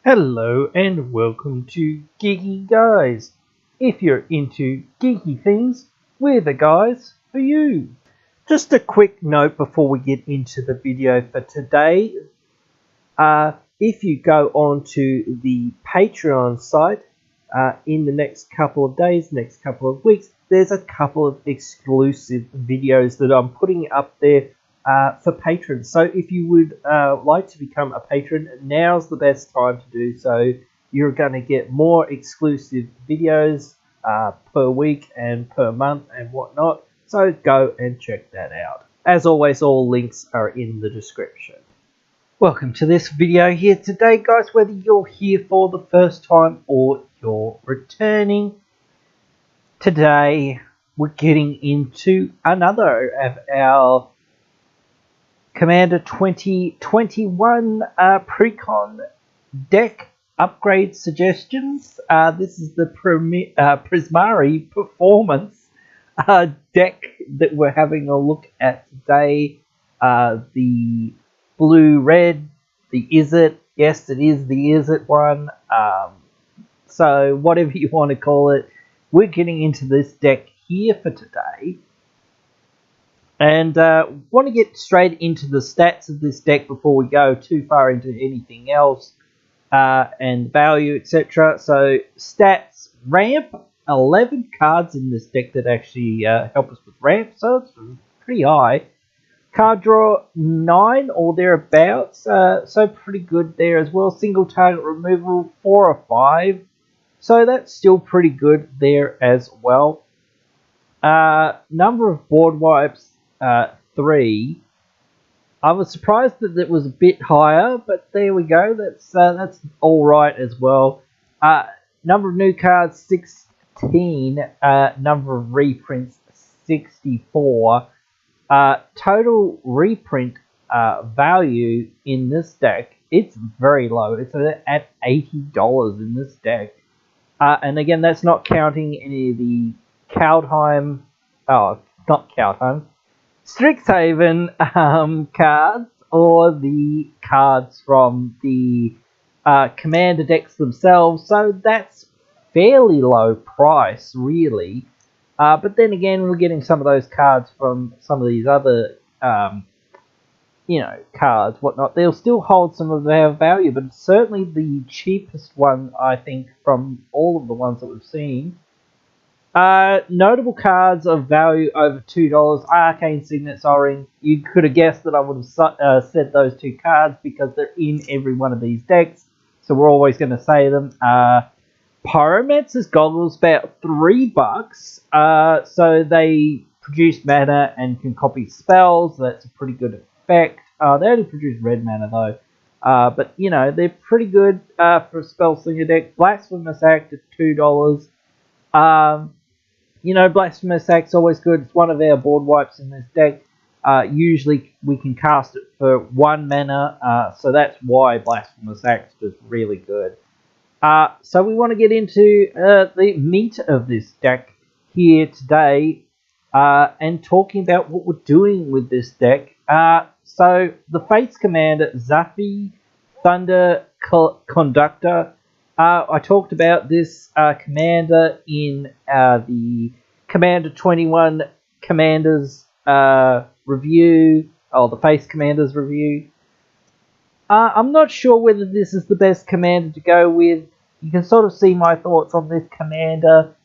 Hello and welcome to Geeky Guys. If you're into geeky things, we're the guys for you. Just a quick note before we get into the video for today. If you go onto the Patreon site in the next couple of days, next couple of weeks, there's a couple of exclusive videos that I'm putting up there for patrons. So if you would like to become a patron, now's the best time to do so. You're going to get more exclusive videos per week and per month and whatnot. So go and check that out. As always, all links are in the description. Welcome to this video here today, guys. Whether you're here for the first time or you're returning, today we're getting into another of our Commander 2021 precon deck upgrade suggestions. This is the Prismari Performance deck that we're having a look at today. The blue-red, the Is It? Yes, it is the Is It one. So whatever you want to call it, we're getting into this deck here for today. And want to get straight into the stats of this deck before we go too far into anything else and value, etc. So stats, ramp, 11 cards in this deck that actually help us with ramp, so it's pretty high. Card draw, 9 or thereabouts, so pretty good there as well. Single target removal, 4 or 5, so that's still pretty good there as well. Number of board wipes, 3. I was surprised that it was a bit higher, but there we go. That's all right as well. Number of new cards, 16. Number of reprints, 64. Total reprint value in this deck, it's very low. It's at $80 in this deck. And again, that's not counting any of the Kaldheim, Strixhaven cards, or the cards from the commander decks themselves, so that's fairly low price, really. But then again, we're getting some of those cards from some of these other, cards, whatnot. They'll still hold some of their value, but it's certainly the cheapest one, I think, from all of the ones that we've seen. Notable cards of value over $2. Arcane Signet Soaring. You could have guessed that I would have said those two cards because they're in every one of these decks, so we're always going to say them. Pyromancer's Goggles, about $3. So they produce mana and can copy spells. That's a pretty good effect. They only produce red mana though. But they're pretty good for a spell slinger deck. Blasphemous Act at $2. Blasphemous Act's always good. It's one of our board wipes in this deck. Usually we can cast it for 1 mana, so that's why Blasphemous Act's just really good. So we want to get into the meat of this deck here today and talking about what we're doing with this deck. So the Fates Commander, Zafi Thunder Conductor. I talked about this commander in the Commander 21 Commanders review, or the Face Commanders review. I'm not sure whether this is the best commander to go with. You can sort of see my thoughts on this commander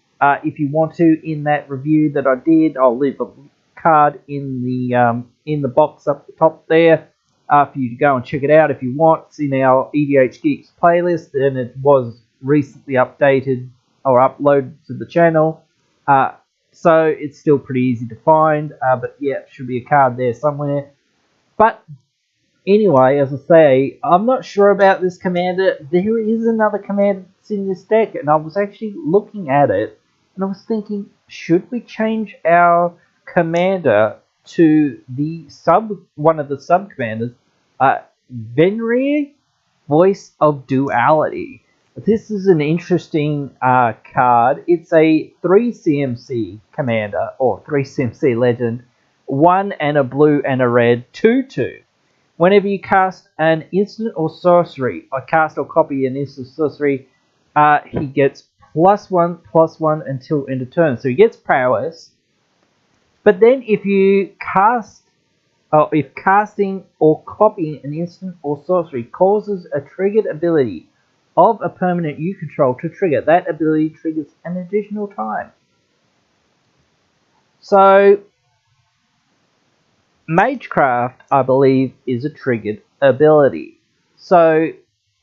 if you want to in that review that I did. I'll leave a card in the box up the top there for you to go and check it out if you want. It's in our EDH Geeks playlist, and it was recently updated or uploaded to the channel. So it's still pretty easy to find, but yeah, it should be a card there somewhere. But anyway, as I say, I'm not sure about this commander. There is another commander that's in this deck, and I was actually looking at it, and I was thinking, should we change our commander to the one of the sub-commanders, Venrir, Voice of Duality. This is an interesting card. It's a 3 CMC commander, or 3 CMC legend, 1 and a blue and a red, 2/2. Whenever you cast an instant or sorcery, or cast or copy an instant sorcery, he gets +1/+1 until end of turn. So he gets prowess. But then if you cast, or if casting or copying an instant or sorcery causes a triggered ability of a permanent you control to trigger, that ability triggers an additional time. So Magecraft, I believe, is a triggered ability. So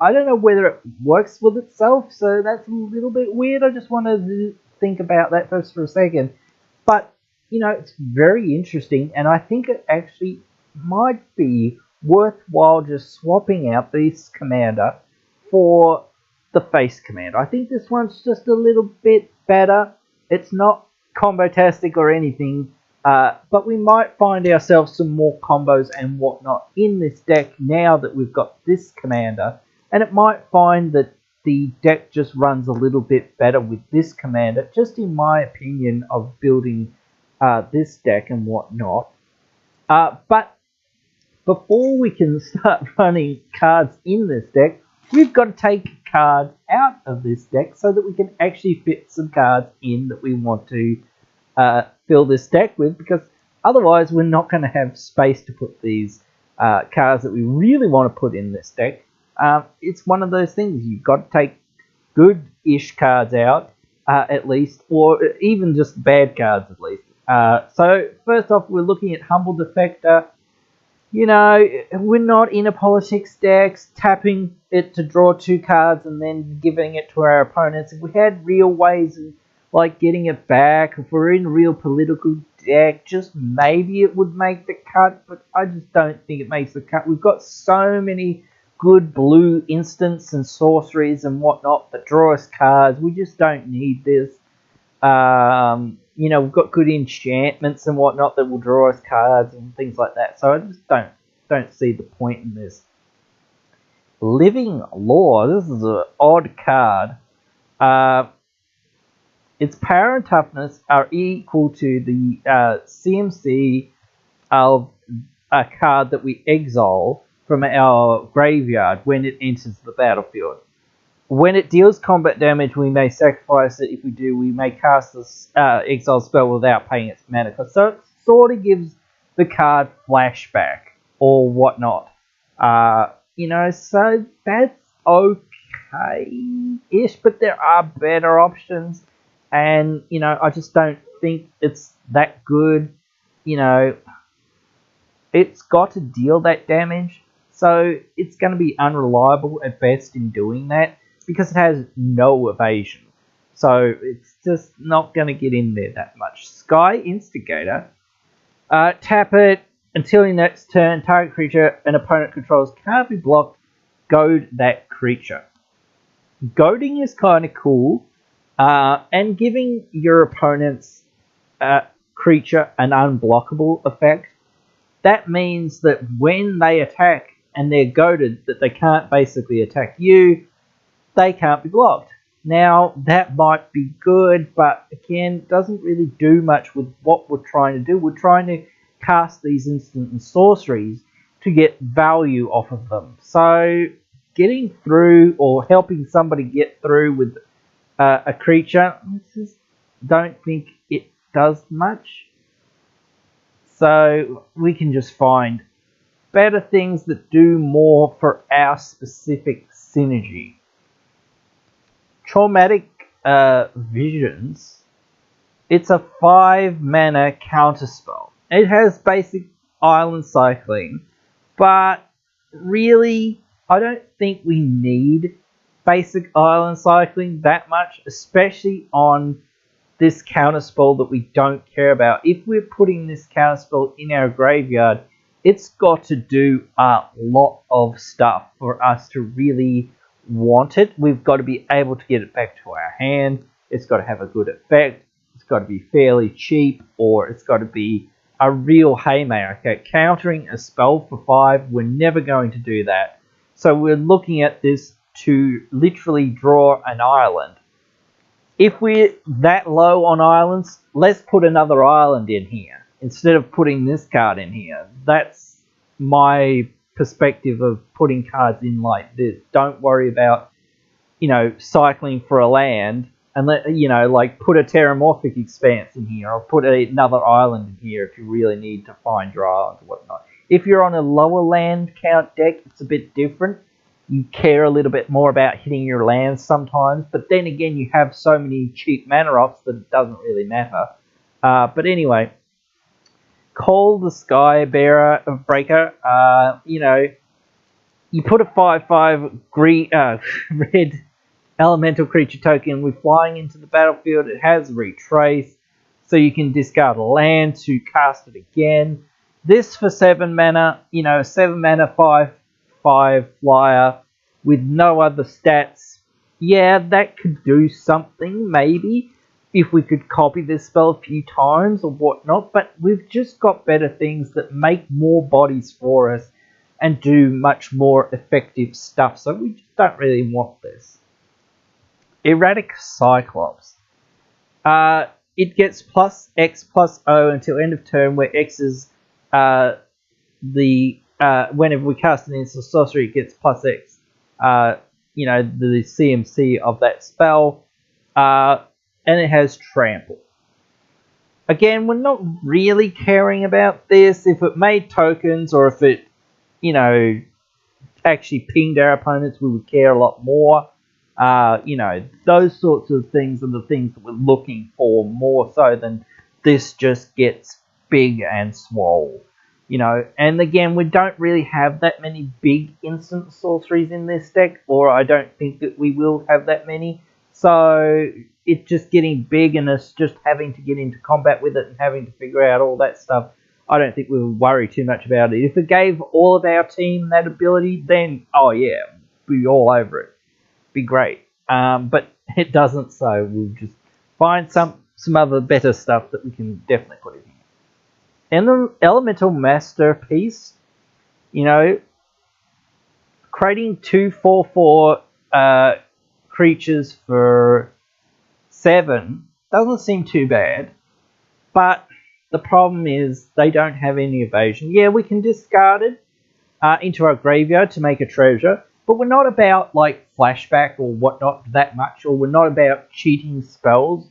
I don't know whether it works with itself, so that's a little bit weird. I just want to think about that first for a second. But, you know, it's very interesting, and I think it actually might be worthwhile just swapping out this commander for the face commander. I think this one's just a little bit better. It's not combo-tastic or anything, but we might find ourselves some more combos and whatnot in this deck now that we've got this commander. And it might find that the deck just runs a little bit better with this commander, just in my opinion of building this deck and whatnot. But before we can start running cards in this deck, we've got to take cards out of this deck so that we can actually fit some cards in that we want to fill this deck with, because otherwise we're not going to have space to put these cards that we really want to put in this deck. It's one of those things, you've got to take good-ish cards out at least, or even just bad cards at least. So first off, we're looking at Humble Defector. You know, we're not in a politics deck, tapping it to draw 2 cards and then giving it to our opponents. If we had real ways of like getting it back, if we're in a real political deck, just maybe it would make the cut, but I just don't think it makes the cut. We've got so many good blue instants and sorceries and whatnot that draw us cards. We just don't need this. You know, we've got good enchantments and whatnot that will draw us cards and things like that. So I just don't see the point in this. Living Law. This is an odd card. Its power and toughness are equal to the CMC of a card that we exile from our graveyard when it enters the battlefield. When it deals combat damage, we may sacrifice it. If we do, we may cast this exile spell without paying its mana cost. So it sort of gives the card flashback or whatnot. You know, so that's okay-ish, but there are better options. And, you know, I just don't think it's that good. You know, it's got to deal that damage. So it's going to be unreliable at best in doing that, because it has no evasion. So it's just not going to get in there that much. Sky Instigator. Tap it until your next turn. Target creature an opponent controls can't be blocked. Goad that creature. Goading is kind of cool. And giving your opponent's creature an unblockable effect. That means that when they attack and they're goaded, that they can't basically attack you, they can't be blocked. Now, that might be good, but again, doesn't really do much with what we're trying to do. We're trying to cast these instant and sorceries to get value off of them. So, getting through or helping somebody get through with a creature, I just don't think it does much. So, we can just find better things that do more for our specific synergy. Traumatic Visions. It's a 5-mana counterspell. It has basic island cycling, but really, I don't think we need basic island cycling that much, especially on this counterspell that we don't care about. If we're putting this counterspell in our graveyard, it's got to do a lot of stuff for us to really want it. We've got to be able to get it back to our hand. It's got to have a good effect. It's got to be fairly cheap, or it's got to be a real haymaker. Countering a spell for 5, we're never going to do that. So we're looking at this to literally draw an island. If we're that low on islands, let's put another island in here instead of putting this card in here. That's my perspective of putting cards in like this. Don't worry about, you know, cycling for a land and let, you know, like put a Terramorphic Expanse in here or put another island in here if you really need to find your island or whatnot. If you're on a lower land count deck, it's a bit different. You care a little bit more about hitting your lands sometimes, but then again, you have so many cheap mana ops that it doesn't really matter. But anyway, Call the Sky Bearer of Breaker. You know, you put a 5/5 green, red elemental creature token with flying into the battlefield. It has retrace, so you can discard a land to cast it again. This for 7 mana, you know, 7 mana 5/5 flyer with no other stats. Yeah, that could do something, maybe, if we could copy this spell a few times or whatnot, but we've just got better things that make more bodies for us and do much more effective stuff, so we just don't really want this. Erratic Cyclops. It gets plus X plus O until end of turn, where X is whenever we cast an instant sorcery, it gets plus X. You know, the CMC of that spell, and it has trample. Again, we're not really caring about this. If it made tokens or if it, you know, actually pinged our opponents, we would care a lot more. You know, those sorts of things are the things that we're looking for more so than this just gets big and swole. You know, and again, we don't really have that many big instant sorceries in this deck, or I don't think that we will have that many. So it's just getting big and us just having to get into combat with it and having to figure out all that stuff. I don't think we would worry too much about it. If it gave all of our team that ability, then, oh yeah, we'd be all over it. Be great. But it doesn't, so we'll just find some other better stuff that we can definitely put in here. And the Elemental Masterpiece, you know, creating 2/4/4 creatures for 7 doesn't seem too bad, but the problem is they don't have any evasion. Yeah, we can discard it into our graveyard to make a treasure, but we're not about like flashback or whatnot that much, or we're not about cheating spells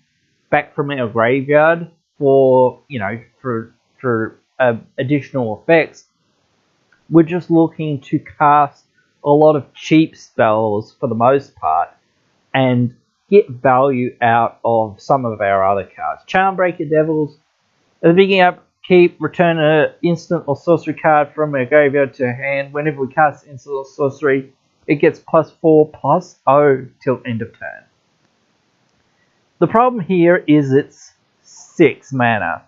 back from our graveyard for, you know, for additional effects. We're just looking to cast a lot of cheap spells for the most part and get value out of some of our other cards. Charmbreaker Devils. At the beginning of upkeep, return an instant or sorcery card from our graveyard to hand. Whenever we cast instant or sorcery, it gets +4 + O till end of turn. The problem here is it's 6 mana.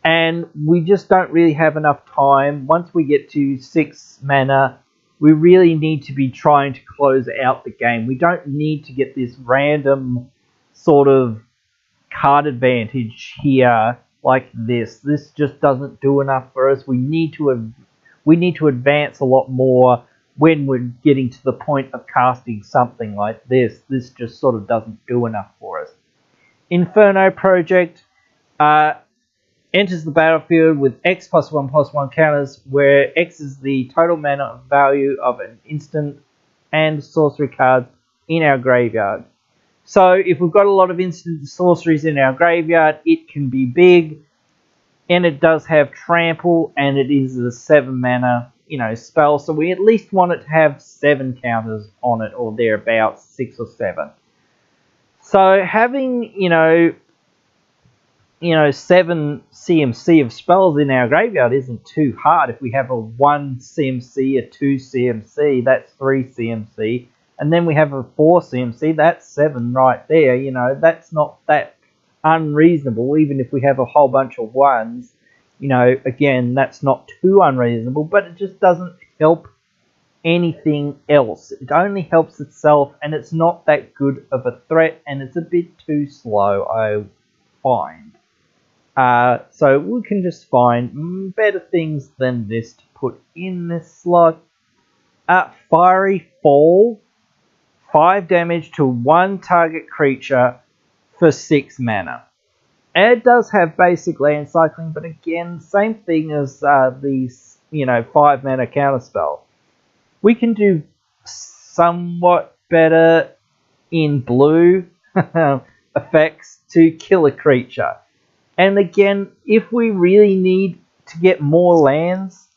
And we just don't really have enough time. Once we get to 6 mana, we really need to be trying to close out the game. We don't need to get this random sort of card advantage here like this. This just doesn't do enough for us. We need to advance a lot more when we're getting to the point of casting something like this. This just sort of doesn't do enough for us. Inferno Project. Enters the battlefield with X +1/+1 counters, where X is the total mana value of an instant and sorcery cards in our graveyard. So if we've got a lot of instant sorceries in our graveyard, it can be big, and it does have trample, and it is a 7 mana, you know, spell. So we at least want it to have 7 counters on it, or thereabouts, 6 or 7. So having, you know, 7 CMC of spells in our graveyard isn't too hard. If we have a 1 CMC, a 2 CMC, that's 3 CMC. And then we have a 4 CMC, that's 7 right there. You know, that's not that unreasonable, even if we have a whole bunch of 1s. You know, again, that's not too unreasonable, but it just doesn't help anything else. It only helps itself, and it's not that good of a threat, and it's a bit too slow, I find. So we can just find better things than this to put in this slot. Fiery Fall. 5 damage to 1 target creature for 6 mana. And it does have basic land cycling, but again, same thing as the 5 mana counterspell. We can do somewhat better in blue effects to kill a creature. And again, if we really need to get more lands,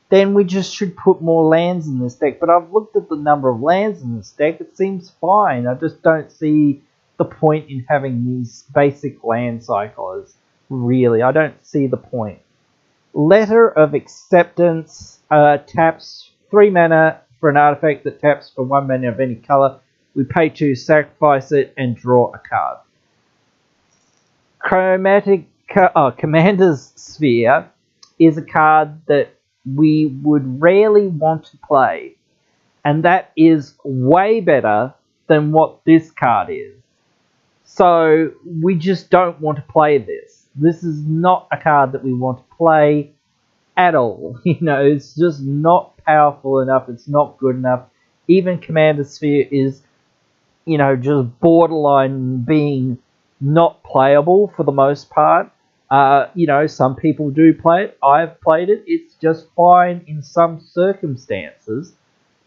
then we just should put more lands in this deck. But I've looked at the number of lands in this deck. It seems fine. I just don't see the point in having these basic land cyclers. Really, I don't see the point. Letter of Acceptance taps 3 mana for an artifact that taps for 1 mana of any color. We pay 2, sacrifice it, and draw a card. Commander's Sphere is a card that we would rarely want to play, and that is way better than what this card is. So we just don't want to play this. This is not a card that we want to play at all. You know, it's just not powerful enough. It's not good enough. Even Commander Sphere is, you know, just borderline being not playable for the most part. You know, some people do play it. I've played it. It's just fine in some circumstances.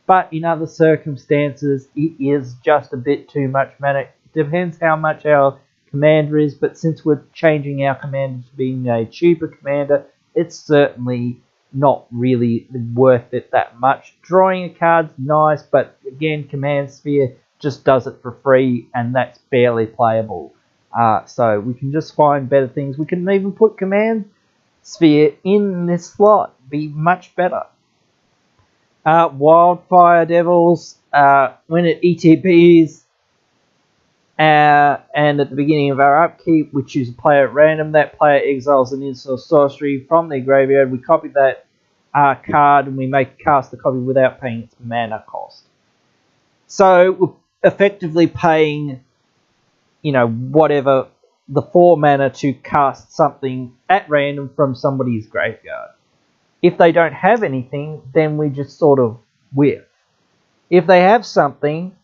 But in other circumstances, it is just a bit too much mana. Depends how much our commander is, but since we're changing our commander to being a cheaper commander, it's certainly not really worth it that much. Drawing a card's nice, but again, Command Sphere just does it for free, and that's barely playable. So we can just find better things. We can even put Command Sphere in this slot. Be much better. Wildfire Devils, when it ETBs, and at the beginning of our upkeep, we choose a player at random. That player exiles an instant sorcery from their graveyard. We copy that card and we cast the copy without paying its mana cost. So we're effectively paying, you know, whatever, the 4 mana to cast something at random from somebody's graveyard. If they don't have anything, then we just sort of whiff. If they have something,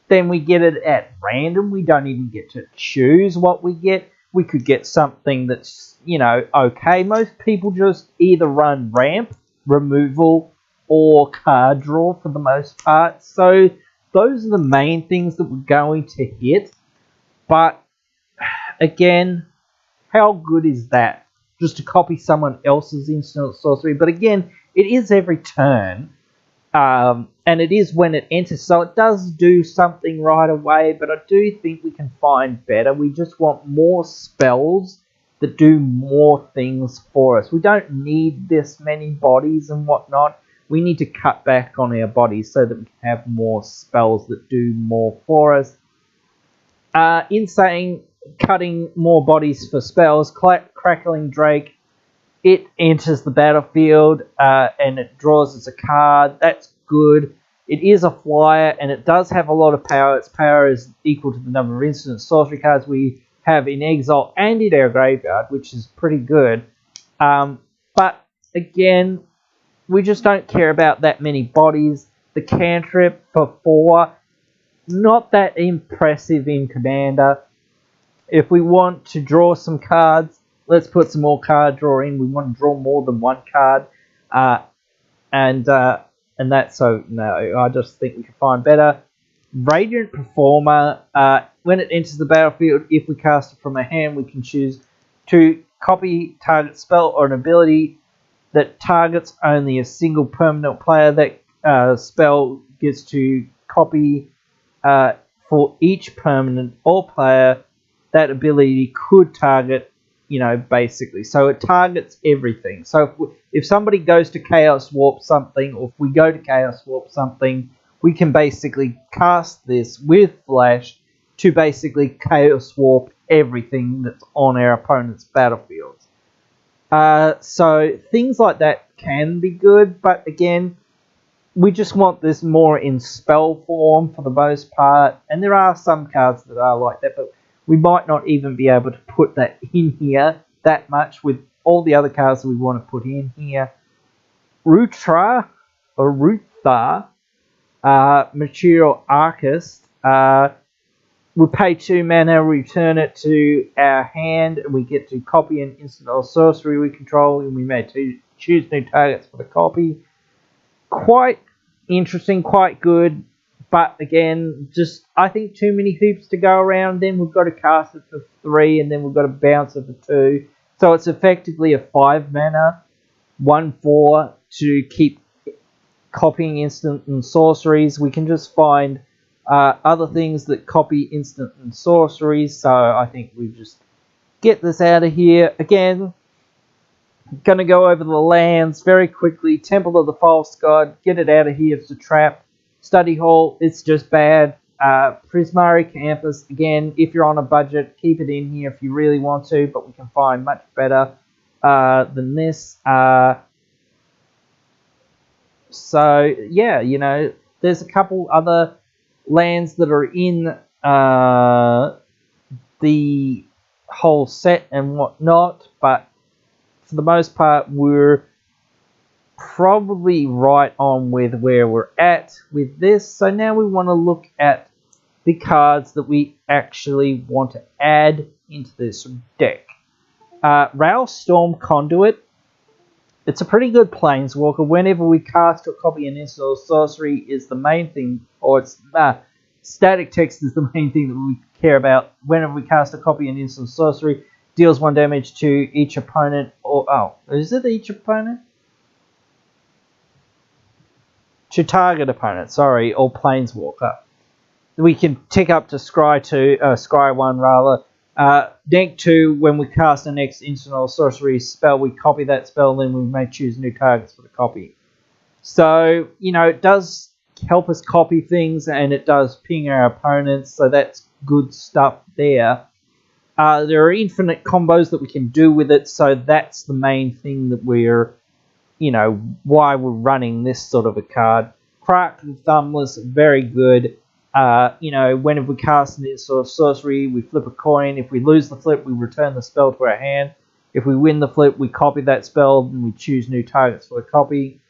then we get it at random. We don't even get to choose what we get. We could get something that's, you know, okay. Most people just either run ramp, removal, or card draw for the most part. So those are the main things that we're going to hit. But again, how good is that? Just to copy someone else's instant sorcery. But again, it is every turn. And it is when it enters, so it does do something right away, but I do think we can find better. We just want more spells that do more things for us. We don't need this many bodies and whatnot. We need to cut back on our bodies so that we can have more spells that do more for us. In saying cutting more bodies for spells, Crackling Drake, it enters the battlefield and it draws as a card. That's good. It is a flyer and it does have a lot of power. Its power is equal to the number of instant sorcery cards we have in exile and in our graveyard, which is pretty good. But again, we just don't care about that many bodies. The cantrip for 4, not that impressive in Commander. If we want to draw some cards, let's put some more card drawing. We want to draw more than one card. And that's so, no, I just think we can find better. Radiant Performer, when it enters the battlefield, if we cast it from a hand, we can choose to copy target spell or an ability that targets only a single permanent player. That spell gets to copy for each permanent or player that ability could target, you know, basically. So it targets everything. So if somebody goes to Chaos Warp something, or if we go to Chaos Warp something, we can basically cast this with Flash to basically Chaos Warp everything that's on our opponent's battlefields. So things like that can be good, but again, we just want this more in spell form for the most part. And there are some cards that are like that, but we might not even be able to put that in here that much with all the other cards that we want to put in here. Rutha, Material Archist. We pay 2 mana, return it to our hand, and we get to copy an instant or sorcery we control, and we may choose new targets for the copy. Quite interesting, quite good. But again, just I think too many hoops to go around. Then we've got to cast it for 3, and then we've got to bounce it for 2. So it's effectively a 5 mana, 1/4 to keep copying instant and sorceries. We can just find other things that copy instant and sorceries. So I think we just get this out of here. Again, going to go over the lands very quickly. Temple of the False God, get it out of here. It's a trap. Study Hall, it's just bad. Prismari Campus, again, if you're on a budget, keep it in here if you really want to, but we can find much better than this. So, yeah, you know, there's a couple other lands that are in the whole set and whatnot, but for the most part, we're probably right on with where we're at with this. So now we want to look at the cards that we actually want to add into this deck. Rail Storm Conduit. It's a pretty good planeswalker. Whenever we cast or copy an instant or sorcery is the main thing, or it's static text is the main thing that we care about. Whenever we cast or copy an instant or sorcery, deals 1 damage to each opponent, or is it each opponent? To target opponent, sorry, or planeswalker. We can tick up to Scry 1 rather. Deck 2, when we cast the next instant or sorcery spell, we copy that spell, then we may choose new targets for the copy. So, you know, it does help us copy things, and it does ping our opponents, so that's good stuff there. There are infinite combos that we can do with it, so that's the main thing that we're, you know, why we're running this sort of a card. Crackling Thumbless, very good. You know, whenever we cast an instant or sorcery, we flip a coin. If we lose the flip, we return the spell to our hand. If we win the flip, we copy that spell, and we choose new targets for the copy.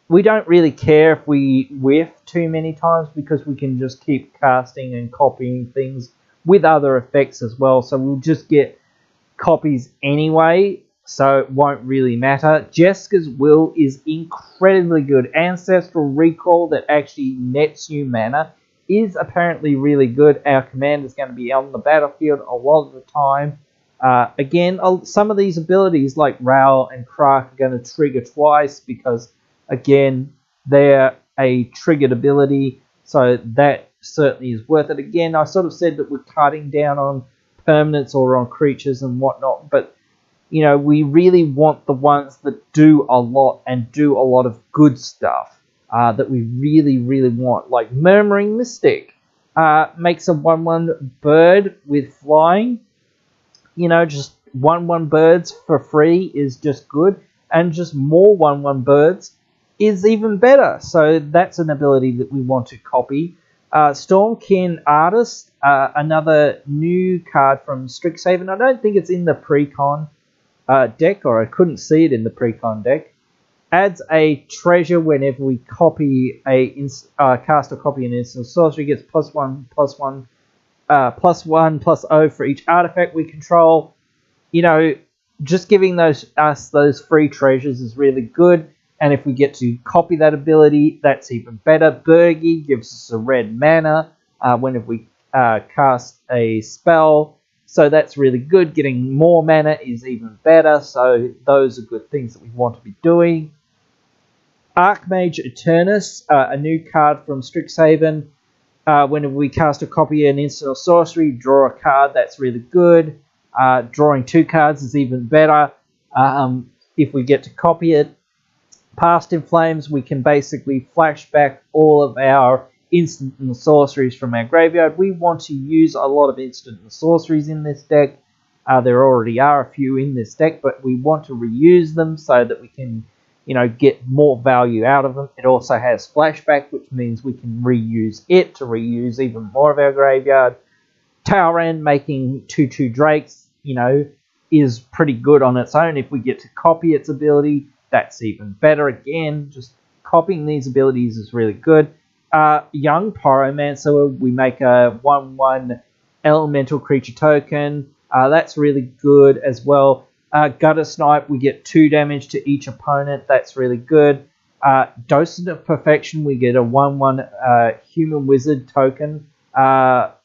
We don't really care if we whiff too many times, because we can just keep casting and copying things with other effects as well. So we'll just get copies anyway, so it won't really matter. Jeska's Will is incredibly good. Ancestral Recall that actually nets you mana is apparently really good. Our commander is going to be on the battlefield a lot of the time. Again, some of these abilities like Raoul and Crack are going to trigger twice because, again, they're a triggered ability, so that certainly is worth it. Again, I sort of said that we're cutting down on permanents or on creatures and whatnot, but you know, we really want the ones that do a lot and do a lot of good stuff that we really, really want. Like Murmuring Mystic makes a 1/1 bird with flying. You know, just 1/1 birds for free is just good, and just more 1/1 birds is even better. So that's an ability that we want to copy. Stormkin Artist, another new card from Strixhaven. I don't think it's in the precon deck, or I couldn't see it in the precon deck. Adds a treasure whenever we copy cast or copy an instant sorcery. Gets +1/+1 +1/+0 for each artifact we control. You know, just giving us those free treasures is really good. And if we get to copy that ability, that's even better. Burgi gives us a red mana whenever we cast a spell. So that's really good. Getting more mana is even better. So those are good things that we want to be doing. Archmage Eternus, a new card from Strixhaven. Whenever we cast or copy an instant or sorcery, draw a card. That's really good. Drawing 2 cards is even better if we get to copy it. Past in Flames, we can basically flashback all of our instant and sorceries from our graveyard. We want to use a lot of instant and sorceries in this deck. There already are a few in this deck, but we want to reuse them so that we can, you know, get more value out of them. It also has flashback, which means we can reuse it to reuse even more of our graveyard. Tauran making 2/2 Drakes, you know, is pretty good on its own. If we get to copy its ability, that's even better. Again, just copying these abilities is really good. Young Pyromancer, we make a 1/1 elemental creature token. That's really good as well. Gutter Snipe, we get 2 damage to each opponent. That's really good. Docent of Perfection, we get a 1/1 human wizard token,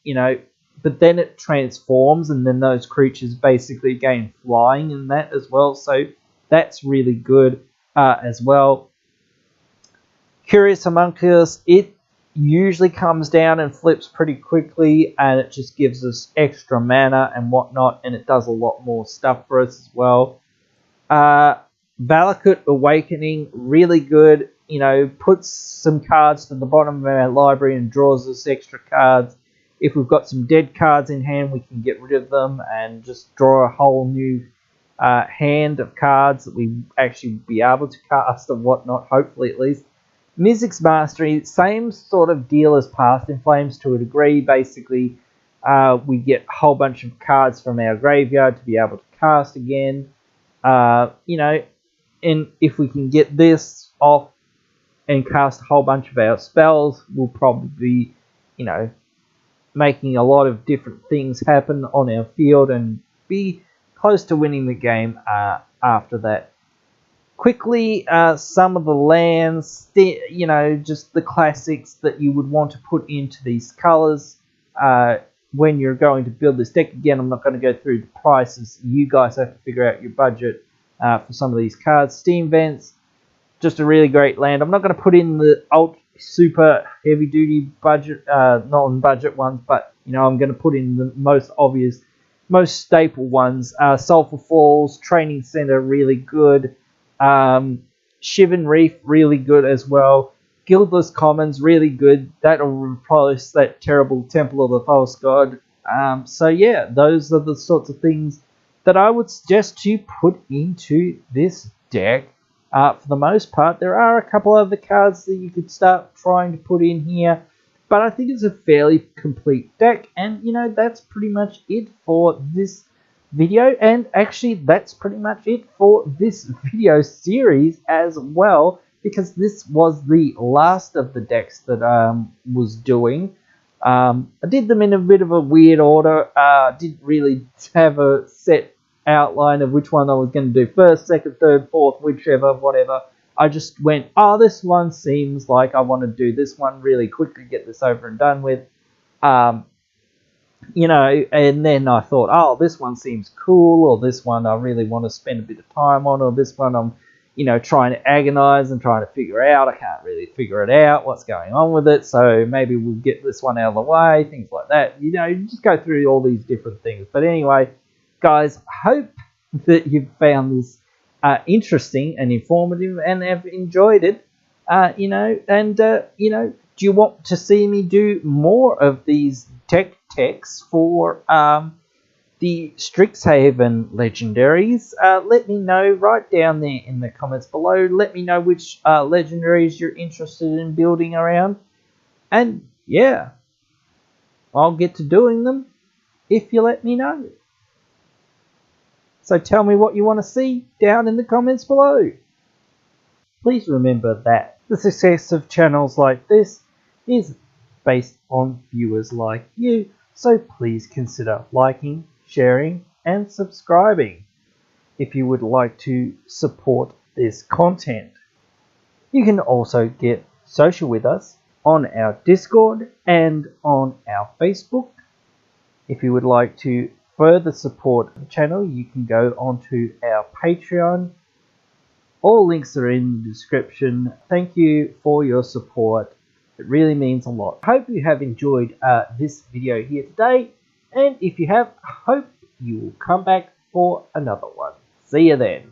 you know, but then it transforms, and then those creatures basically gain flying in that as well, so that's really good as well. Curious Homunculus, it usually comes down and flips pretty quickly, and it just gives us extra mana and whatnot, and it does a lot more stuff for us as well. Valakut Awakening, really good, you know, puts some cards to the bottom of our library and draws us extra cards. If we've got some dead cards in hand, we can get rid of them and just draw a whole new hand of cards that we actually be able to cast and whatnot, hopefully at least. Mizzix's Mastery, same sort of deal as Past in Flames to a degree. Basically, we get a whole bunch of cards from our graveyard to be able to cast again. You know, and if we can get this off and cast a whole bunch of our spells, we'll probably be, you know, making a lot of different things happen on our field and be close to winning the game after that. Quickly, some of the lands, you know, just the classics that you would want to put into these colors when you're going to build this deck. Again, I'm not going to go through the prices. You guys have to figure out your budget for some of these cards. Steam Vents, just a really great land. I'm not going to put in the super heavy duty budget, non-budget ones, but you know, I'm going to put in the most obvious, most staple ones. Sulphur Falls, Training Center, really good. Shivan Reef, really good as well. Guildless Commons, really good. That'll replace that terrible Temple of the False God. So yeah, those are the sorts of things that I would suggest to put into this deck. For the most part, there are a couple of the cards that you could start trying to put in here, but I think it's a fairly complete deck, and you know, that's pretty much it for this video, and actually that's pretty much it for this video series as well, because this was the last of the decks that I was doing. I did them in a bit of a weird order. Didn't really have a set outline of which one I was going to do first, second, third, fourth, whichever, whatever. I just went, oh, this one seems like I want to do this one really quickly, get this over and done with. You know, and then I thought, oh, this one seems cool, or this one I really want to spend a bit of time on, or this one I'm, you know, trying to agonize and trying to figure out. I can't really figure it out, what's going on with it, so maybe we'll get this one out of the way, things like that. You know, you just go through all these different things. But anyway, guys, hope that you've found this interesting and informative and have enjoyed it. You know, and, you know, do you want to see me do more of these techs for the Strixhaven legendaries? Let me know right down there in the comments below. Let me know which legendaries you're interested in building around, and yeah, I'll get to doing them if you let me know. So tell me what you want to see down in the comments below. Please remember that the success of channels like this is based on viewers like you, so please consider liking, sharing and subscribing if you would like to support this content. You can also get social with us on our Discord and on our Facebook. If you would like to further support the channel, you can go onto our Patreon. All links are in the description. Thank you for your support. It really means a lot. I hope you have enjoyed this video here today, and if you have, I hope you will come back for another one. See you then.